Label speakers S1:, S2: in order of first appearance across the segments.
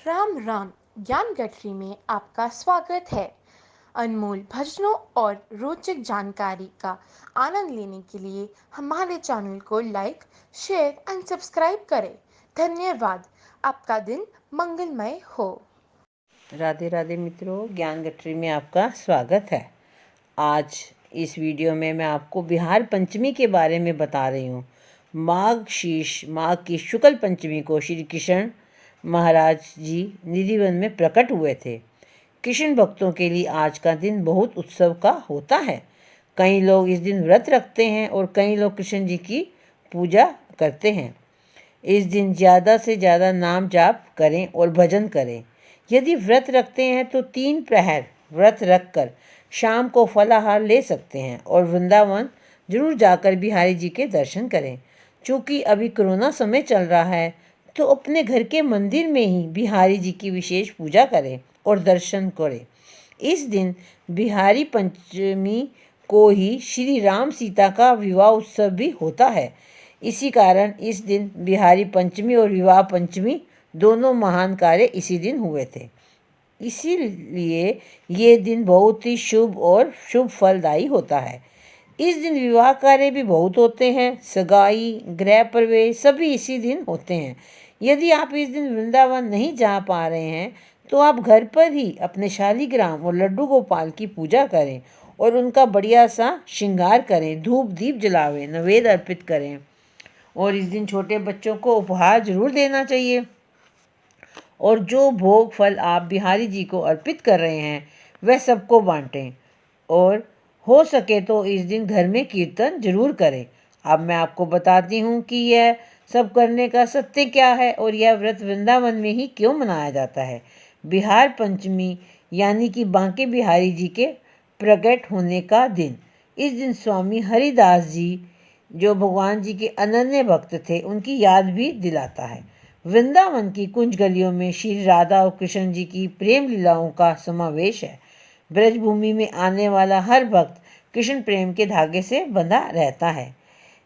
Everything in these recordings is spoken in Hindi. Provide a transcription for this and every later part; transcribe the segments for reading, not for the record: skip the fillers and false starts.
S1: राम राम। ज्ञान गठरी में आपका स्वागत है। अनमोल भजनों और रोचक जानकारी का आनंद लेने के लिए हमारे चैनल को लाइक, शेयर एंड सब्सक्राइब करें। धन्यवाद। आपका दिन मंगलमय हो।
S2: राधे राधे मित्रों, ज्ञान गठरी में आपका स्वागत है। आज इस वीडियो में मैं आपको बिहार पंचमी के बारे में बता रही हूँ। माघ की शुक्ल पंचमी को श्री कृष्ण महाराज जी निधिवन में प्रकट हुए थे। कृष्ण भक्तों के लिए आज का दिन बहुत उत्सव का होता है। कई लोग इस दिन व्रत रखते हैं और कई लोग कृष्ण जी की पूजा करते हैं। इस दिन ज़्यादा से ज़्यादा नाम जाप करें और भजन करें। यदि व्रत रखते हैं तो 3 प्रहर व्रत रखकर शाम को फलाहार ले सकते हैं और वृंदावन जरूर जाकर बिहारी जी के दर्शन करें। चूँकि अभी कोरोना समय चल रहा है तो अपने घर के मंदिर में ही बिहारी जी की विशेष पूजा करें और दर्शन करें। इस दिन बिहारी पंचमी को ही श्री राम सीता का विवाह उत्सव भी होता है। इसी कारण इस दिन बिहारी पंचमी और विवाह पंचमी दोनों महान कार्य इसी दिन हुए थे। इसीलिए ये दिन बहुत ही शुभ और शुभ फलदायी होता है। इस दिन विवाह कार्य भी बहुत होते हैं। सगाई, गृह प्रवेश सभी इसी दिन होते हैं। यदि आप इस दिन वृंदावन नहीं जा पा रहे हैं तो आप घर पर ही अपने शालिग्राम और लड्डू गोपाल की पूजा करें और उनका बढ़िया सा श्रृंगार करें, धूप दीप जलावें, नैवेद्य अर्पित करें। और इस दिन छोटे बच्चों को उपहार जरूर देना चाहिए। और जो भोग फल आप बिहारी जी को अर्पित कर रहे हैं वह सबको बांटें। और हो सके तो इस दिन घर में कीर्तन जरूर करें। अब मैं आपको बताती हूँ कि यह सब करने का सत्य क्या है और यह व्रत वृंदावन में ही क्यों मनाया जाता है। बिहार पंचमी यानी कि बांके बिहारी जी के प्रकट होने का दिन। इस दिन स्वामी हरिदास जी जो भगवान जी के अनन्य भक्त थे उनकी याद भी दिलाता है। वृंदावन की कुंज गलियों में श्री राधा और कृष्ण जी की प्रेम लीलाओं का समावेश है। ब्रजभूमि में आने वाला हर भक्त कृष्ण प्रेम के धागे से बंधा रहता है।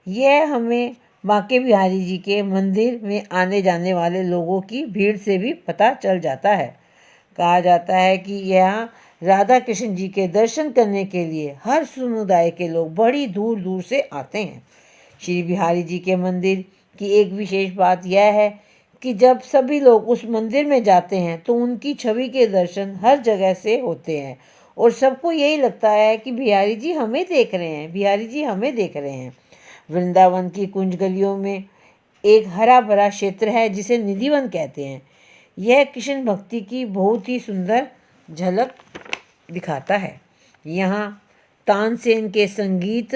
S2: यह हमें बांके बिहारी जी के मंदिर में आने जाने वाले लोगों की भीड़ से भी पता चल जाता है। कहा जाता है कि यहाँ राधा कृष्ण जी के दर्शन करने के लिए हर समुदाय के लोग बड़ी दूर दूर से आते हैं। श्री बिहारी जी के मंदिर की एक विशेष बात यह है कि जब सभी लोग उस मंदिर में जाते हैं तो उनकी छवि के दर्शन हर जगह से होते हैं और सबको यही लगता है कि बिहारी जी हमें देख रहे हैं, बिहारी जी हमें देख रहे हैं। वृंदावन की कुंज गलियों में एक हरा भरा क्षेत्र है जिसे निधिवन कहते हैं। यह कृष्ण भक्ति की बहुत ही सुंदर झलक दिखाता है। यहाँ तानसेन के संगीत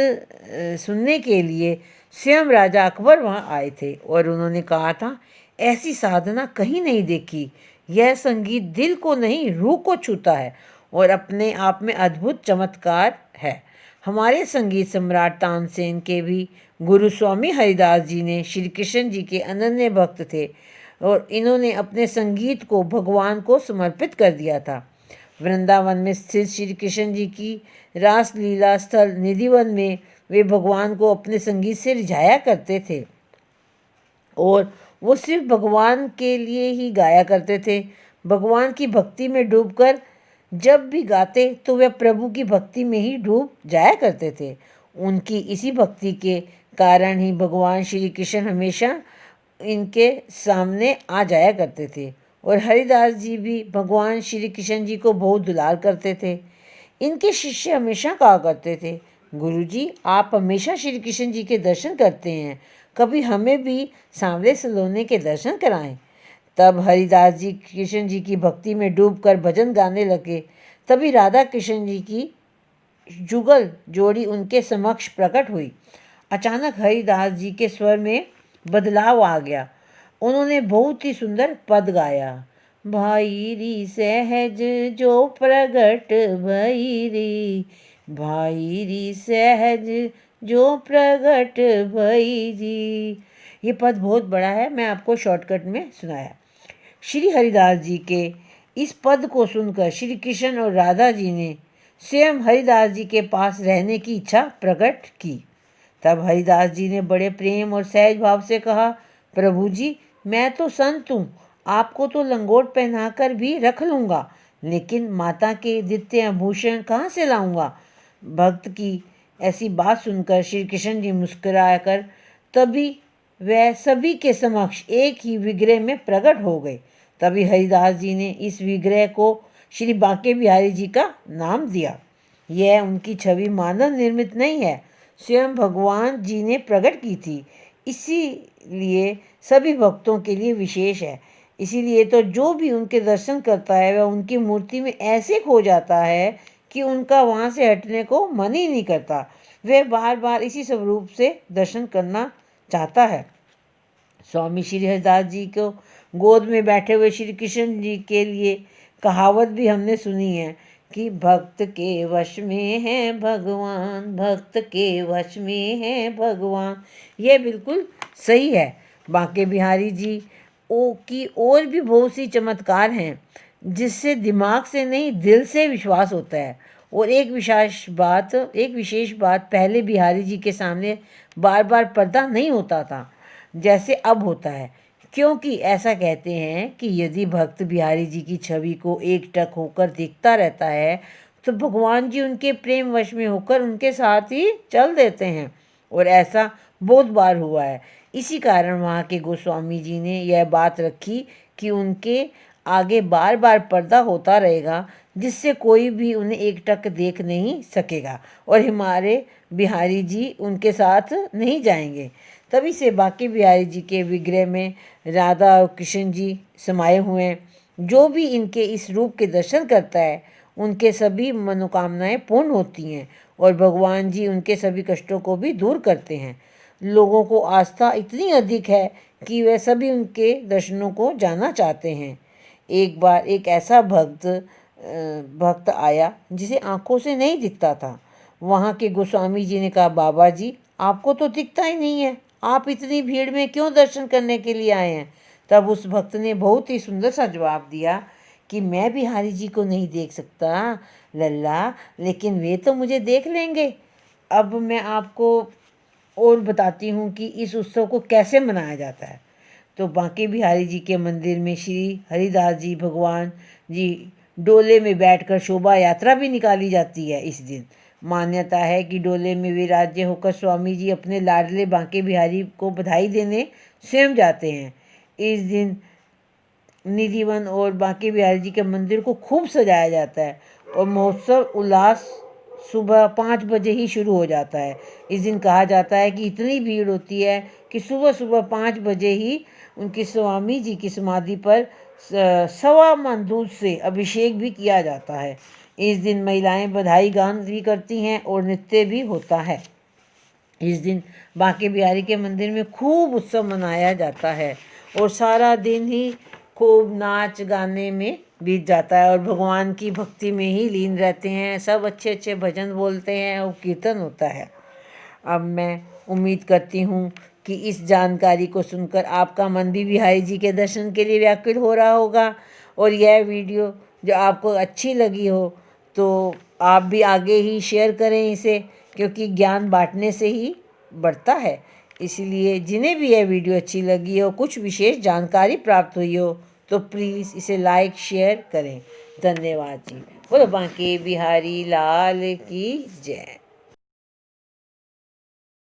S2: सुनने के लिए स्वयं राजा अकबर वहाँ आए थे और उन्होंने कहा था, ऐसी साधना कहीं नहीं देखी। यह संगीत दिल को नहीं रूह को छूता है और अपने आप में अद्भुत चमत्कार है। हमारे संगीत सम्राट तानसेन के भी गुरु स्वामी हरिदास जी ने श्री कृष्ण जी के अनन्य भक्त थे और इन्होंने अपने संगीत को भगवान को समर्पित कर दिया था। वृंदावन में स्थित श्री कृष्ण जी की रासलीला स्थल निधिवन में वे भगवान को अपने संगीत से रिझाया करते थे और वो सिर्फ भगवान के लिए ही गाया करते थे। भगवान की भक्ति में डूबकर जब भी गाते तो वे प्रभु की भक्ति में ही डूब जाया करते थे। उनकी इसी भक्ति के कारण ही भगवान श्री कृष्ण हमेशा इनके सामने आ जाया करते थे और हरिदास जी भी भगवान श्री कृष्ण जी को बहुत दुलार करते थे। इनके शिष्य हमेशा कहा करते थे, गुरुजी आप हमेशा श्री कृष्ण जी के दर्शन करते हैं, कभी हमें भी सांवले सलोने के दर्शन कराएं। तब हरिदास जी कृष्ण जी की भक्ति में डूबकर भजन गाने लगे। तभी राधा कृष्ण जी की जुगल जोड़ी उनके समक्ष प्रकट हुई। अचानक हरिदास जी के स्वर में बदलाव आ गया। उन्होंने बहुत ही सुंदर पद गाया। भाई री सहज जो प्रगट भई री, भाई री सहज जो प्रगट भई जी। ये पद बहुत बड़ा है, मैं आपको शॉर्टकट में सुनाया। श्री हरिदास जी के इस पद को सुनकर श्री कृष्ण और राधा जी ने स्वयं हरिदास जी के पास रहने की इच्छा प्रकट की। तब हरिदास जी ने बड़े प्रेम और सहज भाव से कहा, प्रभु जी मैं तो संत हूँ, आपको तो लंगोट पहनाकर भी रख लूँगा, लेकिन माता के दित्य आभूषण कहाँ से लाऊंगा। भक्त की ऐसी बात सुनकर श्री कृष्ण जी मुस्कुराकर तभी वह सभी के समक्ष एक ही विग्रह में प्रकट हो गए। तभी हरिदास जी ने इस विग्रह को श्री बांके बिहारी जी का नाम दिया। यह उनकी छवि मानव निर्मित नहीं है, स्वयं भगवान जी ने प्रकट की थी, इसीलिए सभी भक्तों के लिए विशेष है। इसीलिए तो जो भी उनके दर्शन करता है वह उनकी मूर्ति में ऐसे खो जाता है कि उनका वहाँ से हटने को मन ही नहीं करता। वह बार बार इसी स्वरूप से दर्शन करना चाहता है। स्वामी श्री हरिदास जी को गोद में बैठे हुए श्री कृष्ण जी के लिए कहावत भी हमने सुनी है कि भक्त के वश में है भगवान, भक्त के वश में है भगवान। यह बिल्कुल सही है। बांके बिहारी जी की और भी बहुत सी चमत्कार हैं जिससे दिमाग से नहीं दिल से विश्वास होता है। और एक विशेष बात पहले बिहारी जी के सामने बार बार पर्दा नहीं होता था जैसे अब होता है, क्योंकि ऐसा कहते हैं कि यदि भक्त बिहारी जी की छवि को एकटक होकर देखता रहता है तो भगवान जी उनके प्रेम वश में होकर उनके साथ ही चल देते हैं। और ऐसा बहुत बार हुआ है। इसी कारण वहाँ के गोस्वामी जी ने यह बात रखी कि उनके आगे बार बार पर्दा होता रहेगा जिससे कोई भी उन्हें एकटक देख नहीं सकेगा और हमारे बिहारी जी उनके साथ नहीं जाएंगे। तभी से बांके बिहारी जी के विग्रह में राधा और कृष्ण जी समाये हुए हैं। जो भी इनके इस रूप के दर्शन करता है उनके सभी मनोकामनाएं पूर्ण होती हैं और भगवान जी उनके सभी कष्टों को भी दूर करते हैं। लोगों को आस्था इतनी अधिक है कि वे सभी उनके दर्शनों को जाना चाहते हैं। एक बार एक ऐसा भक्त आया जिसे आंखों से नहीं दिखता था। वहाँ के गोस्वामी जी ने कहा, बाबा जी आपको तो दिखता ही नहीं है, आप इतनी भीड़ में क्यों दर्शन करने के लिए आए हैं। तब उस भक्त ने बहुत ही सुंदर सा जवाब दिया कि मैं बिहारी जी को नहीं देख सकता लल्ला, लेकिन वे तो मुझे देख लेंगे। अब मैं आपको और बताती हूँ कि इस उत्सव को कैसे मनाया जाता है। तो बांके बिहारी जी के मंदिर में श्री हरिदास जी भगवान जी डोले में बैठकर शोभा यात्रा भी निकाली जाती है। इस दिन मान्यता है कि डोले में विराजे होकर स्वामी जी अपने लाडले बांके बिहारी को बधाई देने स्वयं जाते हैं। इस दिन निधिवन और बांके बिहारी जी के मंदिर को खूब सजाया जाता है और महोत्सव उल्लास सुबह 5 बजे ही शुरू हो जाता है। इस दिन कहा जाता है कि इतनी भीड़ होती है कि सुबह सुबह 5 बजे ही उनके स्वामी जी की समाधि पर 1.25 मन दूध से अभिषेक भी किया जाता है। इस दिन महिलाएं बधाई गान भी करती हैं और नृत्य भी होता है। इस दिन बांके बिहारी के मंदिर में खूब उत्सव मनाया जाता है और सारा दिन ही खूब नाच गाने में बीत जाता है और भगवान की भक्ति में ही लीन रहते हैं। सब अच्छे अच्छे भजन बोलते हैं और कीर्तन होता है। अब मैं उम्मीद करती हूँ कि इस जानकारी को सुनकर आपका मन भी बिहारी जी के दर्शन के लिए व्याकुल हो रहा होगा और यह वीडियो जो आपको अच्छी लगी हो तो आप भी आगे ही शेयर करें इसे, क्योंकि ज्ञान बांटने से ही बढ़ता है। इसलिए जिन्हें भी यह वीडियो अच्छी लगी हो, कुछ विशेष जानकारी प्राप्त हुई हो तो प्लीज़ इसे लाइक शेयर करें। धन्यवाद जी। बोलो बांके बिहारी लाल की जय।